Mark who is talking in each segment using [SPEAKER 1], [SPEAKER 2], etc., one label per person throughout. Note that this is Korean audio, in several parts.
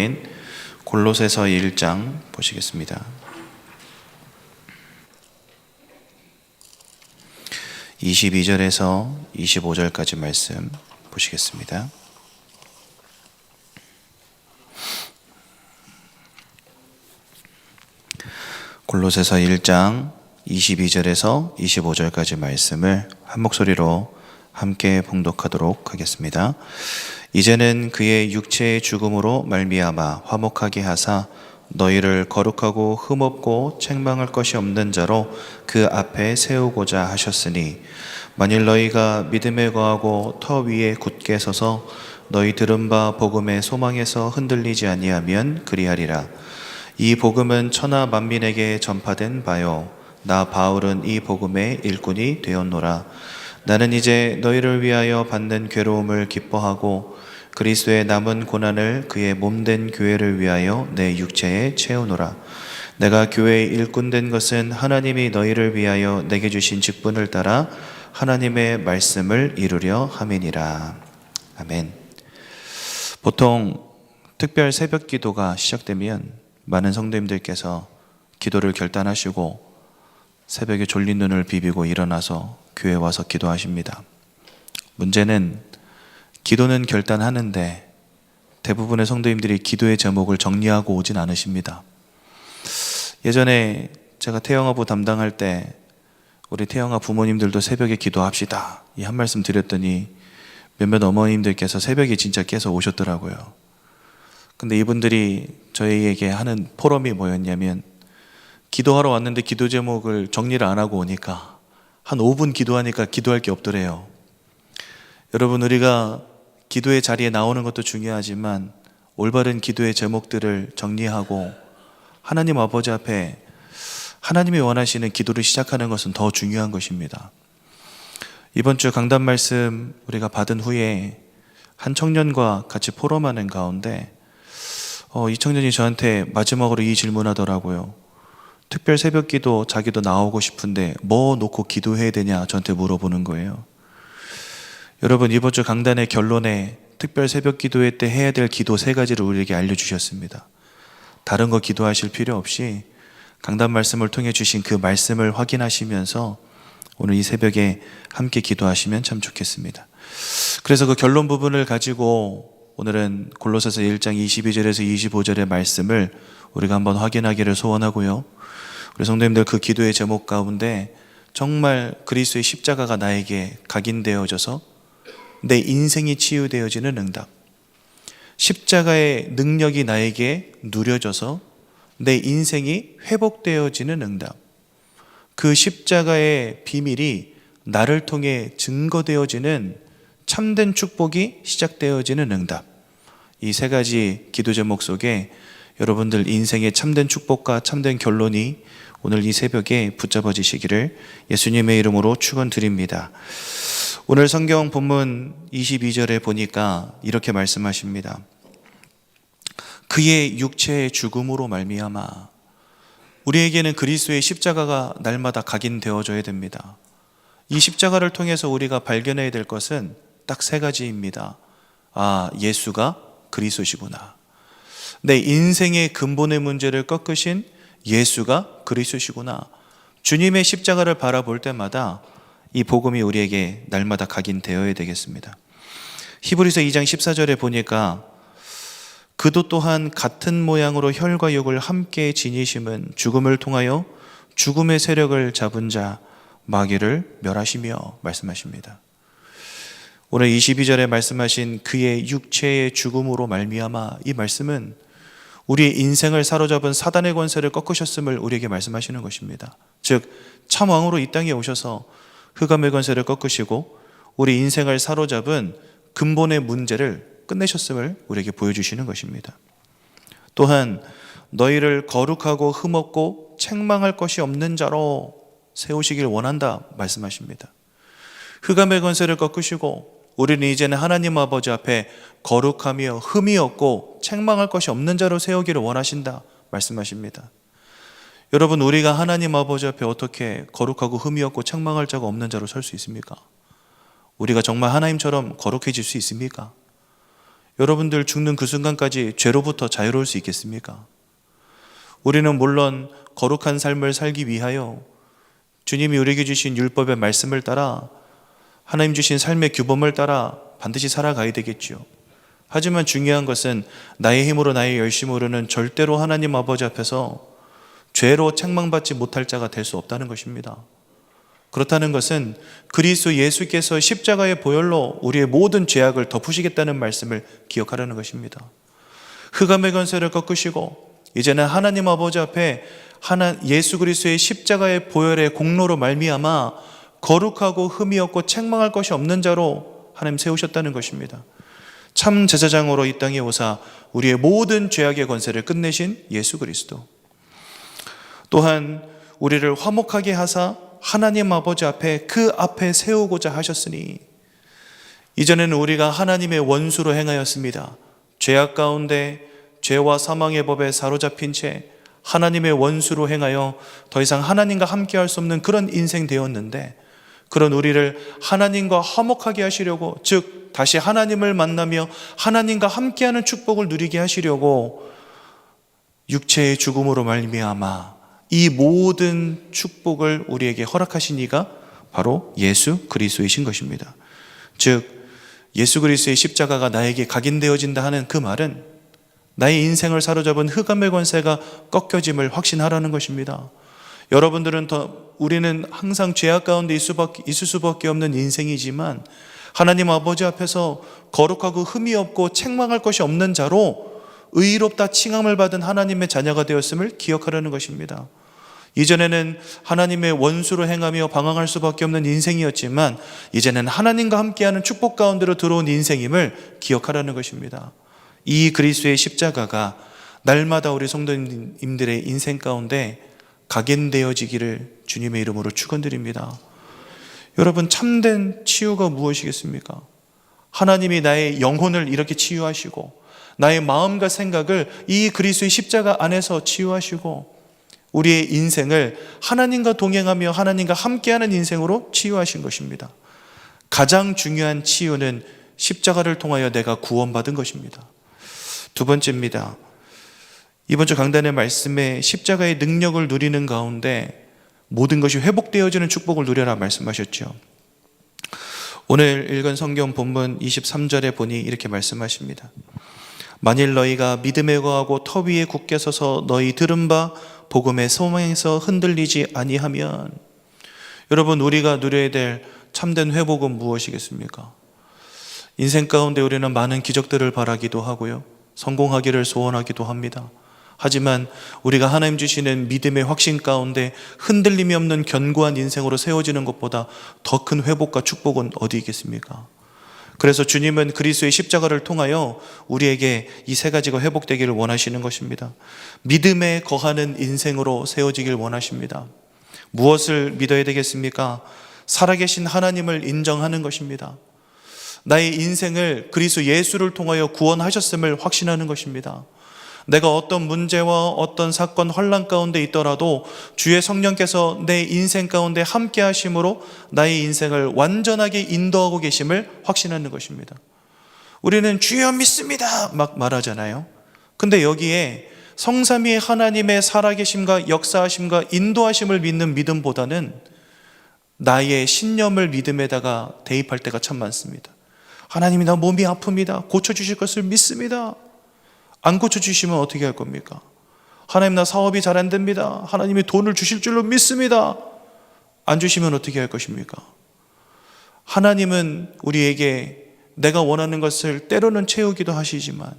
[SPEAKER 1] 본문인 골로새서 1장 보시겠습니다. 22절에서 25절까지 말씀 보시겠습니다. 골로새서 1장 22절에서 25절까지 말씀을 한 목소리로 함께 봉독하도록 하겠습니다. 이제는 그의 육체의 죽음으로 말미암아 화목하게 하사 너희를 거룩하고 흠없고 책망할 것이 없는 자로 그 앞에 세우고자 하셨으니 만일 너희가 믿음에 거하고 터 위에 굳게 서서 너희 들은 바 복음의 소망에서 흔들리지 아니하면 그리하리라. 이 복음은 천하 만민에게 전파된 바요 나 바울은 이 복음의 일꾼이 되었노라. 나는 이제 너희를 위하여 받는 괴로움을 기뻐하고 그리스도의 남은 고난을 그의 몸된 교회를 위하여 내 육체에 채우노라. 내가 교회의 일꾼 된 것은 하나님이 너희를 위하여 내게 주신 직분을 따라 하나님의 말씀을 이루려 함이니라. 아멘. 보통 특별 새벽 기도가 시작되면 많은 성도님들께서 기도를 결단하시고 새벽에 졸린 눈을 비비고 일어나서 교회에 와서 기도하십니다. 문제는 기도는 결단하는데 대부분의 성도님들이 기도의 제목을 정리하고 오진 않으십니다. 예전에 제가 태영아부 담당할 때 우리 태영아 부모님들도 새벽에 기도합시다 이 한 말씀 드렸더니 몇몇 어머님들께서 새벽에 진짜 깨서 오셨더라고요. 근데 이분들이 저희에게 하는 포럼이 뭐였냐면 기도하러 왔는데 기도 제목을 정리를 안 하고 오니까 한 5분 기도하니까 기도할 게 없더래요. 여러분, 우리가 기도의 자리에 나오는 것도 중요하지만 올바른 기도의 제목들을 정리하고 하나님 아버지 앞에 하나님이 원하시는 기도를 시작하는 것은 더 중요한 것입니다. 이번 주 강단 말씀 우리가 받은 후에 한 청년과 같이 포럼하는 가운데 이 청년이 저한테 마지막으로 이 질문하더라고요. 특별 새벽 기도 자기도 나오고 싶은데 뭐 놓고 기도해야 되냐 저한테 물어보는 거예요. 여러분, 이번 주 강단의 결론에 특별 새벽 기도회 때 해야 될 기도 3가지를 우리에게 알려주셨습니다. 다른 거 기도하실 필요 없이 강단 말씀을 통해 주신 그 말씀을 확인하시면서 오늘 이 새벽에 함께 기도하시면 참 좋겠습니다. 그래서 그 결론 부분을 가지고 오늘은 골로새서 1장 22절에서 25절의 말씀을 우리가 한번 확인하기를 소원하고요. 우리 성도님들 그 기도의 제목 가운데 정말 그리스도의 십자가가 나에게 각인되어져서 내 인생이 치유되어지는 응답, 십자가의 능력이 나에게 누려져서 내 인생이 회복되어지는 응답, 그 십자가의 비밀이 나를 통해 증거되어지는 참된 축복이 시작되어지는 응답, 이 3가지 기도 제목 속에 여러분들 인생의 참된 축복과 참된 결론이 오늘 이 새벽에 붙잡아지시기를 예수님의 이름으로 축원드립니다. 오늘 성경 본문 22절에 보니까 이렇게 말씀하십니다. 그의 육체의 죽음으로 말미암아. 우리에게는 그리스도의 십자가가 날마다 각인되어져야 됩니다. 이 십자가를 통해서 우리가 발견해야 될 것은 딱 3가지입니다. 예수가 그리스도시구나. 내 인생의 근본의 문제를 꺾으신 예수가 그리스도시구나. 주님의 십자가를 바라볼 때마다 이 복음이 우리에게 날마다 각인되어야 되겠습니다. 히브리서 2장 14절에 보니까 그도 또한 같은 모양으로 혈과 육을 함께 지니심은 죽음을 통하여 죽음의 세력을 잡은 자 마귀를 멸하시며 말씀하십니다. 오늘 22절에 말씀하신 그의 육체의 죽음으로 말미암아, 이 말씀은 우리의 인생을 사로잡은 사단의 권세를 꺾으셨음을 우리에게 말씀하시는 것입니다. 즉 참왕으로 이 땅에 오셔서 흑암의 권세를 꺾으시고 우리 인생을 사로잡은 근본의 문제를 끝내셨음을 우리에게 보여주시는 것입니다. 또한 너희를 거룩하고 흠없고 책망할 것이 없는 자로 세우시길 원한다 말씀하십니다. 흑암의 권세를 꺾으시고 우리는 이제는 하나님 아버지 앞에 거룩하며 흠이 없고 책망할 것이 없는 자로 세우기를 원하신다 말씀하십니다. 여러분, 우리가 하나님 아버지 앞에 어떻게 거룩하고 흠이 없고 책망할 자가 없는 자로 설 수 있습니까? 우리가 정말 하나님처럼 거룩해질 수 있습니까? 여러분들 죽는 그 순간까지 죄로부터 자유로울 수 있겠습니까? 우리는 물론 거룩한 삶을 살기 위하여 주님이 우리에게 주신 율법의 말씀을 따라 하나님 주신 삶의 규범을 따라 반드시 살아가야 되겠죠. 하지만 중요한 것은 나의 힘으로 나의 열심으로는 절대로 하나님 아버지 앞에서 죄로 책망받지 못할 자가 될 수 없다는 것입니다. 그렇다는 것은 그리스도 예수께서 십자가의 보혈로 우리의 모든 죄악을 덮으시겠다는 말씀을 기억하라는 것입니다. 흑암의 권세를 꺾으시고 이제는 하나님 아버지 앞에 예수 그리스도의 십자가의 보혈의 공로로 말미암아 거룩하고 흠이 없고 책망할 것이 없는 자로 하나님 세우셨다는 것입니다. 참 제사장으로 이 땅에 오사 우리의 모든 죄악의 권세를 끝내신 예수 그리스도, 또한 우리를 화목하게 하사 하나님 아버지 앞에 그 앞에 세우고자 하셨으니 이전에는 우리가 하나님의 원수로 행하였습니다. 죄악 가운데 죄와 사망의 법에 사로잡힌 채 하나님의 원수로 행하여 더 이상 하나님과 함께할 수 없는 그런 인생 되었는데, 그런 우리를 하나님과 화목하게 하시려고, 즉 다시 하나님을 만나며 하나님과 함께하는 축복을 누리게 하시려고 육체의 죽음으로 말미암아 이 모든 축복을 우리에게 허락하신 이가 바로 예수 그리스도이신 것입니다. 즉 예수 그리스도의 십자가가 나에게 각인되어진다 하는 그 말은 나의 인생을 사로잡은 흑암의 권세가 꺾여짐을 확신하라는 것입니다. 여러분들은 우리는 항상 죄악 가운데 있을 수밖에 없는 인생이지만 하나님 아버지 앞에서 거룩하고 흠이 없고 책망할 것이 없는 자로 의롭다 칭함을 받은 하나님의 자녀가 되었음을 기억하라는 것입니다. 이전에는 하나님의 원수로 행하며 방황할 수밖에 없는 인생이었지만 이제는 하나님과 함께하는 축복 가운데로 들어온 인생임을 기억하라는 것입니다. 이 그리스도의 십자가가 날마다 우리 성도님들의 인생 가운데 각인되어지기를 주님의 이름으로 축원드립니다. 여러분, 참된 치유가 무엇이겠습니까? 하나님이 나의 영혼을 이렇게 치유하시고 나의 마음과 생각을 이 그리스도의 십자가 안에서 치유하시고 우리의 인생을 하나님과 동행하며 하나님과 함께하는 인생으로 치유하신 것입니다. 가장 중요한 치유는 십자가를 통하여 내가 구원받은 것입니다. 두 번째입니다. 이번 주 강단의 말씀에 십자가의 능력을 누리는 가운데 모든 것이 회복되어지는 축복을 누려라 말씀하셨죠. 오늘 읽은 성경 본문 23절에 보니 이렇게 말씀하십니다. 만일 너희가 믿음에 거하고 터 위에 굳게 서서 너희 들은 바 복음의 소망에서 흔들리지 아니하면, 여러분, 우리가 누려야 될 참된 회복은 무엇이겠습니까? 인생 가운데 우리는 많은 기적들을 바라기도 하고요, 성공하기를 소원하기도 합니다. 하지만 우리가 하나님 주시는 믿음의 확신 가운데 흔들림이 없는 견고한 인생으로 세워지는 것보다 더 큰 회복과 축복은 어디 있겠습니까? 그래서 주님은 그리스도의 십자가를 통하여 우리에게 이 세 가지가 회복되기를 원하시는 것입니다. 믿음에 거하는 인생으로 세워지길 원하십니다. 무엇을 믿어야 되겠습니까? 살아계신 하나님을 인정하는 것입니다. 나의 인생을 그리스도 예수를 통하여 구원하셨음을 확신하는 것입니다. 내가 어떤 문제와 어떤 사건, 혼란 가운데 있더라도 주의 성령께서 내 인생 가운데 함께 하심으로 나의 인생을 완전하게 인도하고 계심을 확신하는 것입니다. 우리는 주여 믿습니다 막 말하잖아요. 근데 여기에 성삼위의 하나님의 살아계심과 역사하심과 인도하심을 믿는 믿음보다는 나의 신념을 믿음에다가 대입할 때가 참 많습니다. 하나님이 나 몸이 아픕니다, 고쳐주실 것을 믿습니다. 안 고쳐주시면 어떻게 할 겁니까? 하나님 나 사업이 잘 안 됩니다, 하나님이 돈을 주실 줄로 믿습니다. 안 주시면 어떻게 할 것입니까? 하나님은 우리에게 내가 원하는 것을 때로는 채우기도 하시지만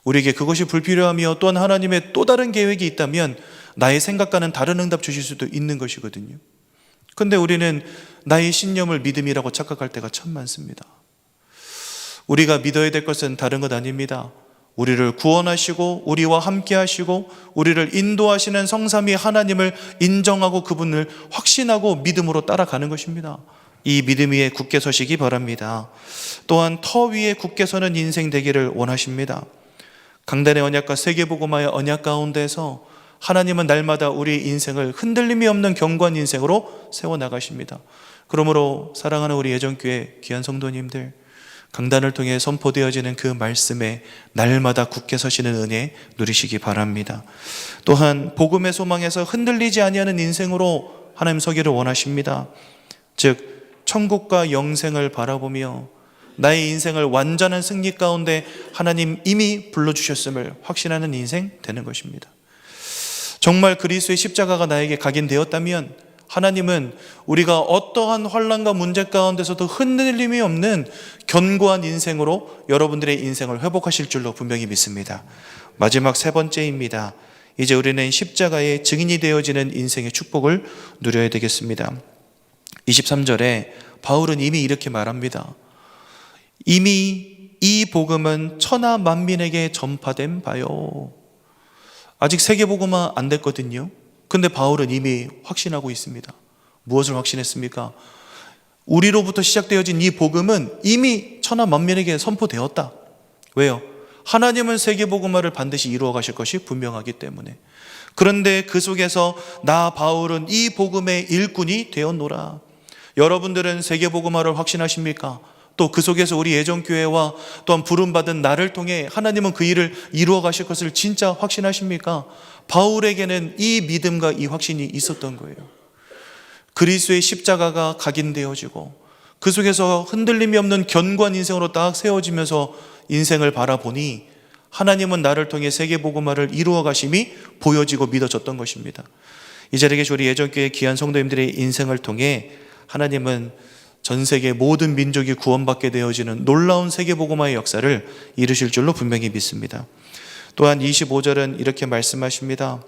[SPEAKER 1] 우리에게 그것이 불필요하며 또한 하나님의 또 다른 계획이 있다면 나의 생각과는 다른 응답 주실 수도 있는 것이거든요. 근데 우리는 나의 신념을 믿음이라고 착각할 때가 참 많습니다. 우리가 믿어야 될 것은 다른 것 아닙니다. 우리를 구원하시고 우리와 함께 하시고 우리를 인도하시는 성삼위 하나님을 인정하고 그분을 확신하고 믿음으로 따라가는 것입니다. 이 믿음 위에 굳게 서시기 바랍니다. 또한 터 위에 굳게 서는 인생 되기를 원하십니다. 강단의 언약과 세계복음화의 언약 가운데서 하나님은 날마다 우리 인생을 흔들림이 없는 견고한 인생으로 세워나가십니다. 그러므로 사랑하는 우리 예전교회 귀한 성도님들, 강단을 통해 선포되어지는 그 말씀에 날마다 굳게 서시는 은혜 누리시기 바랍니다. 또한 복음의 소망에서 흔들리지 아니하는 인생으로 하나님 서기를 원하십니다. 즉 천국과 영생을 바라보며 나의 인생을 완전한 승리 가운데 하나님 이미 불러주셨음을 확신하는 인생 되는 것입니다. 정말 그리스도의 십자가가 나에게 각인되었다면 하나님은 우리가 어떠한 환난과 문제 가운데서도 흔들림이 없는 견고한 인생으로 여러분들의 인생을 회복하실 줄로 분명히 믿습니다. 마지막 세 번째입니다. 이제 우리는 십자가의 증인이 되어지는 인생의 축복을 누려야 되겠습니다. 23절에 바울은 이미 이렇게 말합니다. 이미 이 복음은 천하 만민에게 전파된 바요. 아직 세계복음화 안 됐거든요. 근데 바울은 이미 확신하고 있습니다. 무엇을 확신했습니까? 우리로부터 시작되어진 이 복음은 이미 천하 만민에게 선포되었다. 왜요? 하나님은 세계복음화를 반드시 이루어 가실 것이 분명하기 때문에. 그런데 그 속에서 나 바울은 이 복음의 일꾼이 되었노라. 여러분들은 세계복음화를 확신하십니까? 또 그 속에서 우리 예정교회와 또한 부름받은 나를 통해 하나님은 그 일을 이루어 가실 것을 진짜 확신하십니까? 바울에게는 이 믿음과 이 확신이 있었던 거예요. 그리스도의 십자가가 각인되어지고 그 속에서 흔들림이 없는 견고한 인생으로 딱 세워지면서 인생을 바라보니 하나님은 나를 통해 세계복음화를 이루어 가심이 보여지고 믿어졌던 것입니다. 이 자리에 계신 우리 예정교회 귀한 성도님들의 인생을 통해 하나님은 전 세계 모든 민족이 구원받게 되어지는 놀라운 세계복음화의 역사를 이루실 줄로 분명히 믿습니다. 또한 25절은 이렇게 말씀하십니다.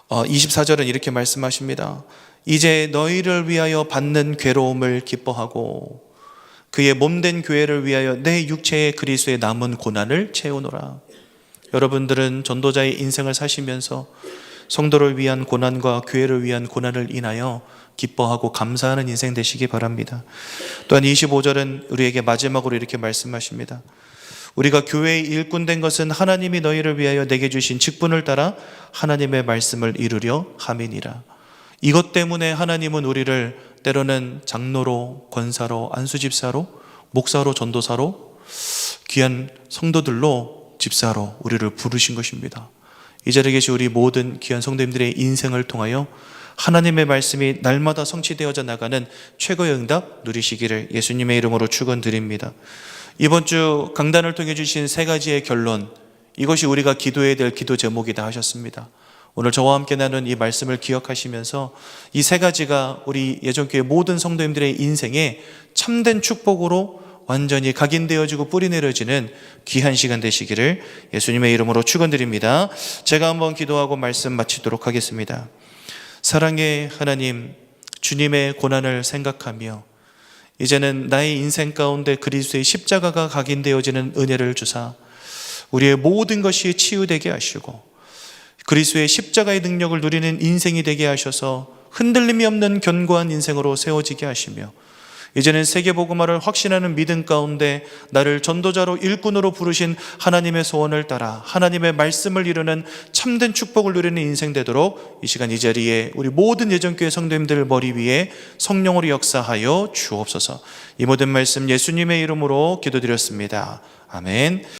[SPEAKER 1] 24절은 이렇게 말씀하십니다. 이제 너희를 위하여 받는 괴로움을 기뻐하고 그의 몸된 교회를 위하여 내 육체의 그리스도의 남은 고난을 채우노라. 여러분들은 전도자의 인생을 사시면서 성도를 위한 고난과 교회를 위한 고난을 인하여 기뻐하고 감사하는 인생 되시기 바랍니다. 또한 25절은 우리에게 마지막으로 이렇게 말씀하십니다. 우리가 교회의 일꾼 된 것은 하나님이 너희를 위하여 내게 주신 직분을 따라 하나님의 말씀을 이루려 함이니라. 이것 때문에 하나님은 우리를 때로는 장로로, 권사로, 안수집사로, 목사로, 전도사로, 귀한 성도들로, 집사로 우리를 부르신 것입니다. 이 자리에 계신 우리 모든 귀한 성도님들의 인생을 통하여 하나님의 말씀이 날마다 성취되어져 나가는 최고의 응답 누리시기를 예수님의 이름으로 축원드립니다. 이번 주 강단을 통해 주신 세 가지의 결론, 이것이 우리가 기도해야 될 기도 제목이다 하셨습니다. 오늘 저와 함께 나눈 이 말씀을 기억하시면서 이 세 가지가 우리 예정교회 모든 성도님들의 인생에 참된 축복으로 완전히 각인되어지고 뿌리내려지는 귀한 시간 되시기를 예수님의 이름으로 축원드립니다. 제가 한번 기도하고 말씀 마치도록 하겠습니다. 사랑의 하나님, 주님의 고난을 생각하며 이제는 나의 인생 가운데 그리스도의 십자가가 각인되어지는 은혜를 주사 우리의 모든 것이 치유되게 하시고 그리스도의 십자가의 능력을 누리는 인생이 되게 하셔서 흔들림이 없는 견고한 인생으로 세워지게 하시며 이제는 세계복음화를 확신하는 믿음 가운데 나를 전도자로 일꾼으로 부르신 하나님의 소원을 따라 하나님의 말씀을 이루는 참된 축복을 누리는 인생 되도록 이 시간 이 자리에 우리 모든 예정교회 성도님들 머리 위에 성령으로 역사하여 주옵소서. 이 모든 말씀 예수님의 이름으로 기도드렸습니다. 아멘.